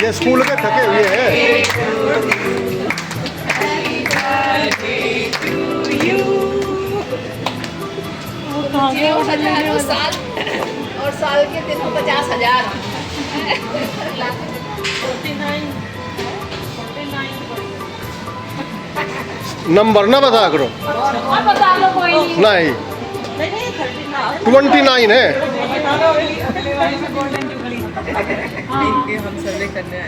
ये स्कूल के थके हुए हैं। और साल के दिन 50,000 नंबर ना बता करो। बता लो कोई नहीं 29 है। हम सर्वे करने आए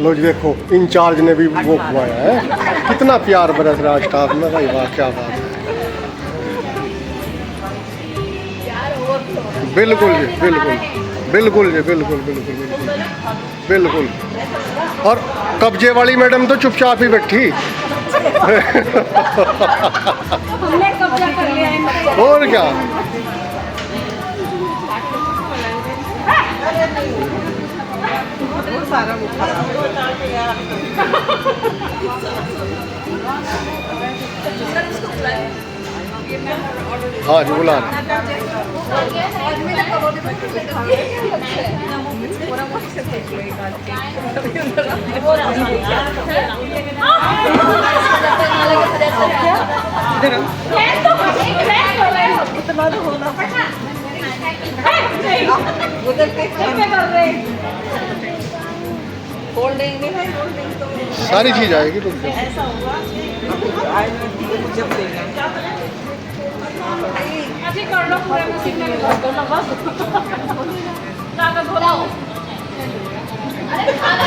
लो जी देखो इंचार्ज ने भी वो खुआया है। कितना प्यार बरस रहा स्टाफ में भाई, वाह क्या बात है। बिल्कुल जी बिल्कुल बिल्कुल जी बिल्कुल बिल्कुल बिल्कुल बिल्कुल। और कब्जे वाली मैडम तो चुपचाप ही बैठी। हमने कब्जा कर लिया है। और क्या सारा हाँ जी बुला सारी चीज आएगी तुम कर लो पूरा मशीन में कर लो बस ताकत बोला अरे खाना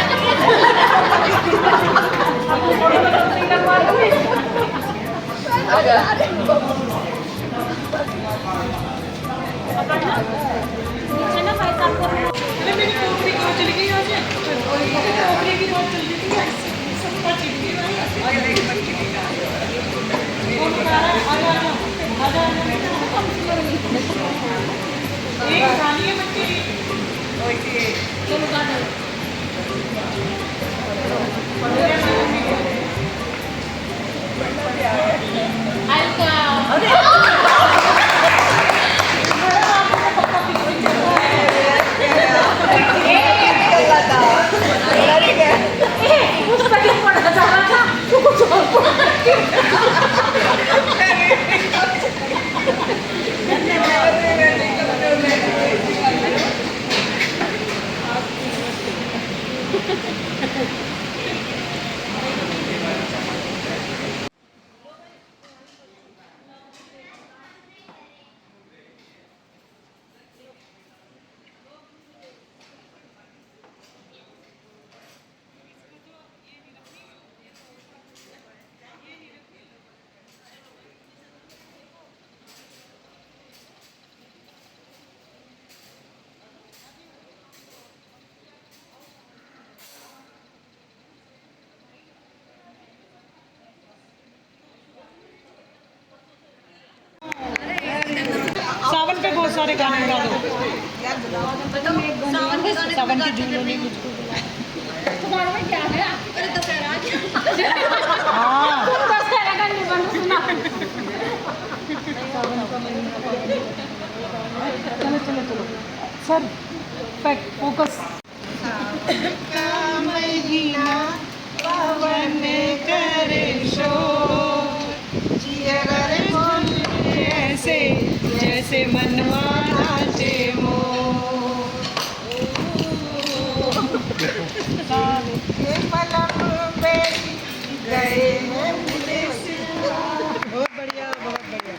सावन पे बहुत सारे गाने गा दो। सावन की जून में मुझको तुम्हारे में क्या है? अरे दशहरा हाँ दशहरा का निबंध सुना। चलो चलो चलो सर फोकस। जैसे मनवा नाचे बहुत बढ़िया बहुत बढ़िया।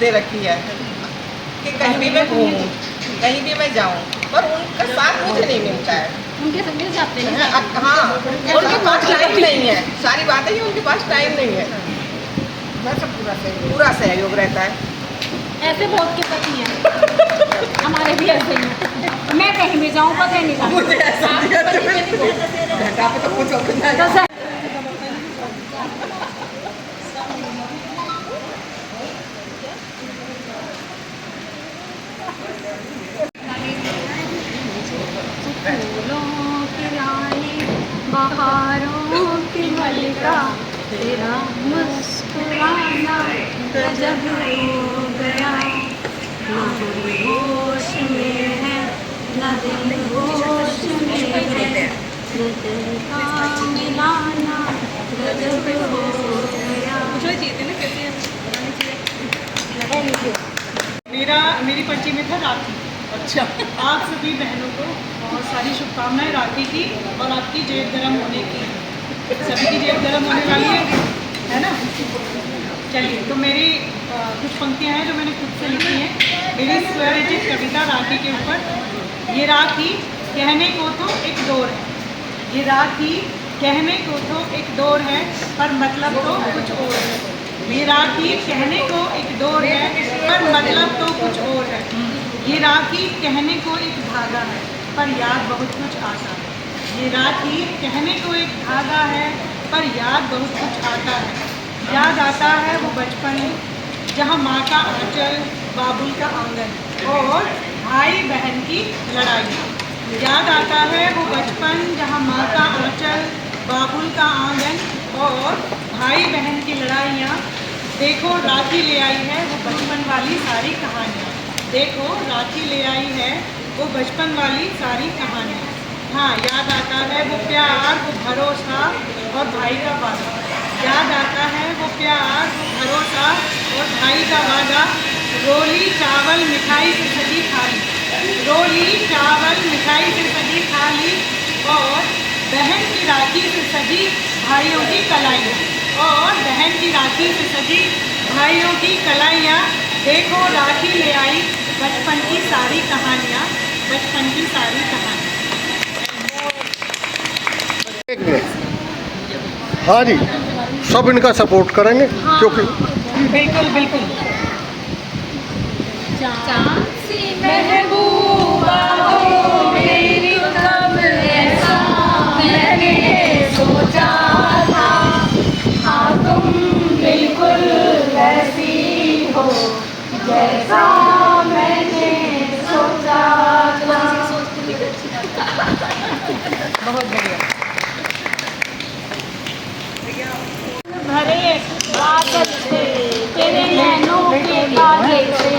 दे रखी है कि कहीं भी मैं घूमूं, कहीं भी मैं जाऊं, पर उनका साथ मुझे नहीं मिलता है। उनके संग मिल जाते हैं। हाँ, उनके पास टाइम नहीं है, सारी बात है कि उनके पास टाइम नहीं है। पूरा सहयोग रहता है। ऐसे बहुत के पति हैं हमारे भी ऐसे ही हैं। मैं कहीं भी जाऊँ पता नहीं जाऊँ। मुझे ऐसा दिया तो घंटा पे तो कुछ और ना तो फूलों की रानी बहारों की मलिका तेरा मुस्कुराना गजब हो गया ना कोई होश में है ना दिल होश में है न दिल का मिलाना गजब हो गया। मेरी पर्ची में था राखी। अच्छा, आप सभी बहनों को बहुत सारी शुभकामनाएं राखी की और आपकी जेब गर्म होने की। सभी की जेब गर्म होने वाली है ना। चलिए, तो मेरी कुछ पंक्तियां हैं जो मैंने खुद से लिखी हैं। मेरी स्वरचित कविता राखी के ऊपर। ये राखी कहने को तो एक डोर है, ये राखी कहने को तो एक डोर है, पर मतलब तो कुछ और है। ये राखी कहने को एक डोर है, पर मतलब तो कुछ और है। ये राखी कहने को एक धागा है, पर याद बहुत कुछ आता है। ये राखी कहने को एक धागा है, पर याद बहुत कुछ आता है। याद आता है वो बचपन जहाँ माँ का आंचल, बाबुल का आंगन और भाई बहन की लड़ाई। याद आता है वो बचपन जहाँ माँ का आंचल, बाबुल का आंगन और भाई बहन की लड़ाइयाँ। देखो राखी ले आई है वो बचपन वाली सारी कहानियाँ। देखो राखी ले आई है वो बचपन वाली सारी कहानियाँ। हाँ, याद आता है वो प्यार, वो भरोसा और भाई का वादा। याद आता है वो प्यार, वो भरोसा और भाई का वादा। रोली चावल मिठाई से सजी थाली, रोली चावल मिठाई से सजी थाली और बहन की राखी से सजी भाइयों की कलाइयाँ। और बहन की राखी से सजी भाइयों की कलाइयाँ। देखो राखी ले आई बचपन की सारी कहानियाँ, बचपन की सारी कहानियाँ। एक मिनट। हाँ जी, सब इनका सपोर्ट करेंगे क्योंकि बिल्कुल बिल्कुल। चांसी महबूबा हो मेरी कब ऐसा मैंने सोचा था। हाँ, तुम बिल्कुल वैसी हो जैसा मैंने सोचा था। बहुत बढ़िया। भरे बादल से तेरे नैनों के काहे से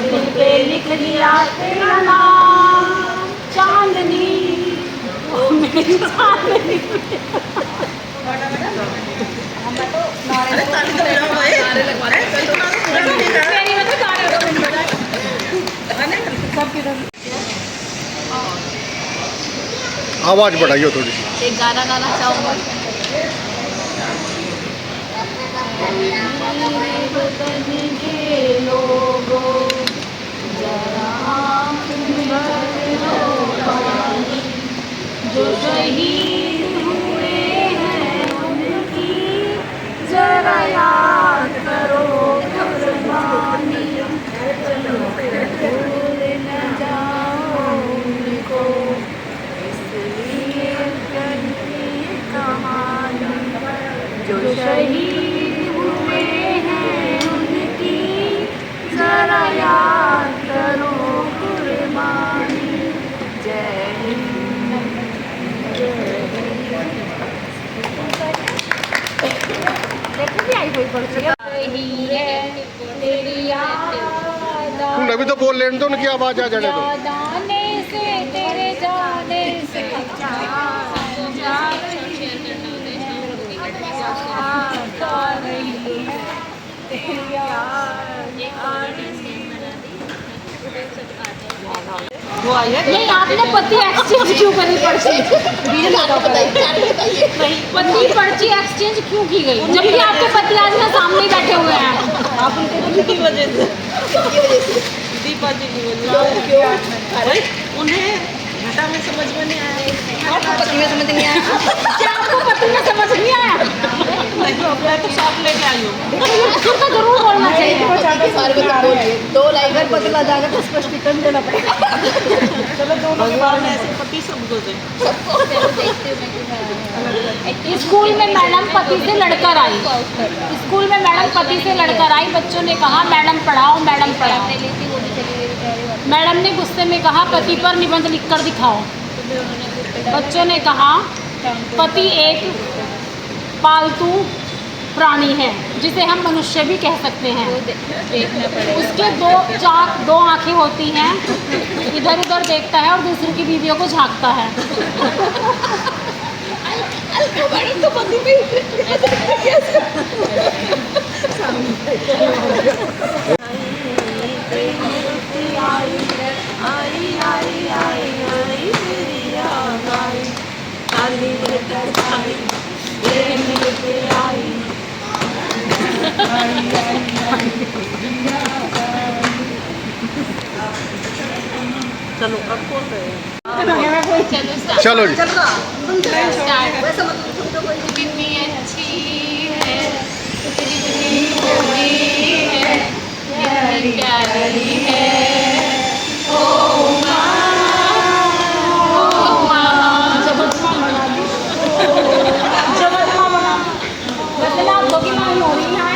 दिल पे लिख लिया तेरा नाम। चांदनी ओ मेरी चांदनी। मेरी मतलब आवाज़ बढ़ाइए थोड़ी सी। एक गाना गाना चाहूँगा। बदन के लोगों जरा आँख भर लो पानी, जो शहीद हुए हैं उनकी जरा याद करो कुर्बानी। भूल न जाओ उनको इसलिए करती कहानी, जो शहीद हुए हैं उनकी जरा याद करो कुर्बानी। जय हिंद, जय देखो भी आई कोई पर्ची ही है तेरी याद तू अभी तो बोल लेने दो, उनकी आवाज़ आ जाने दो। याद आने से तेरे जाने से वो आई है नहीं आपने पति एक्सचेंज क्यों करी पर्ची? पति पर्ची एक्सचेंज क्यों की गई जबकि आपके पति आज ना सामने ही बैठे हुए हैं? आप उनके पति की वजह से दीपा जी की वजह से क्यों? अरे उन्हें घटा में समझ में नहीं आया, आपको पति में समझ नहीं आया। क्या आपको पति में समझ नहीं आया? नहीं मैं तो साथ लेके आई हूँ। फिर तो जरूर बोलना चाहिए। दो लाइन अगर बदला जाएगा तो स्पष्टीकरण देना पड़ेगा। चलो दोनों के बारे में ऐसे पति सबको दे। स्कूल में मैडम पति से लड़कर आई। स्कूल में मैडम पति से लड़कर आई। बच्चों ने कहा मैडम पढ़ाओ, मैडम पढ़ाओ। मैडम ने गुस्से में कहा पति पर निबंध लिखकर दिखाओ। बच्चों ने कहा पति एक पालतू प्राणी है जिसे हम मनुष्य भी कह सकते हैं। उसके दो आंखें होती हैं, इधर उधर देखता है और दूसरे की बीवियों को झांकता है। चलो अब बोल रहे हैं। चलो जी कितनी अच्छी है, कितनी भोली है, कितनी प्यारी है। ओ माँ, ओ माँ। वैसे ना आपको की माँ हो रही है।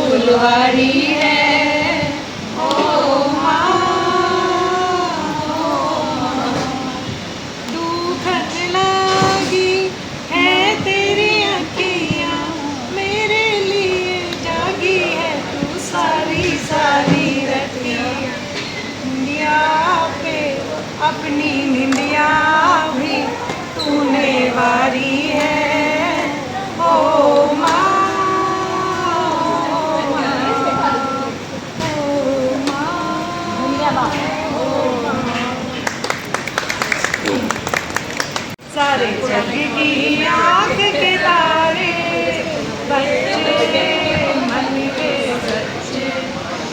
फुलवारी है ओ माँ, दुखत लागी है तेरी अखियाँ, मेरे लिए जागी है तू सारी सारी रतियाँ। निंदिया पे अपनी निंदिया भी तूने वारी है ओ माँ। सारे जग की आँख के तारे, बच्चे मन के सच्चे,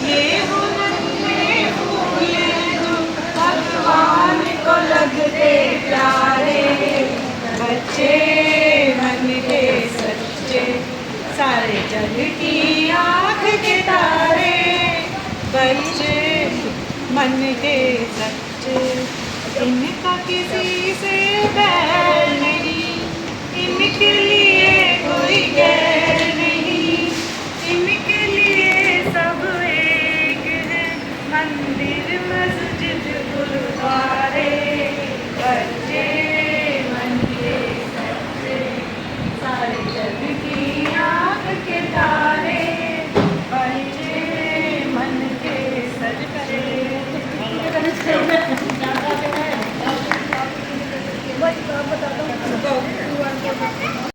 ये हुनरे फूले जो भगवान को लगते प्यारे। बच्चे मन के सच्चे, सारे जग की आँख के तारे, बच्चे मन के सच्चे, इनका किसी से बैर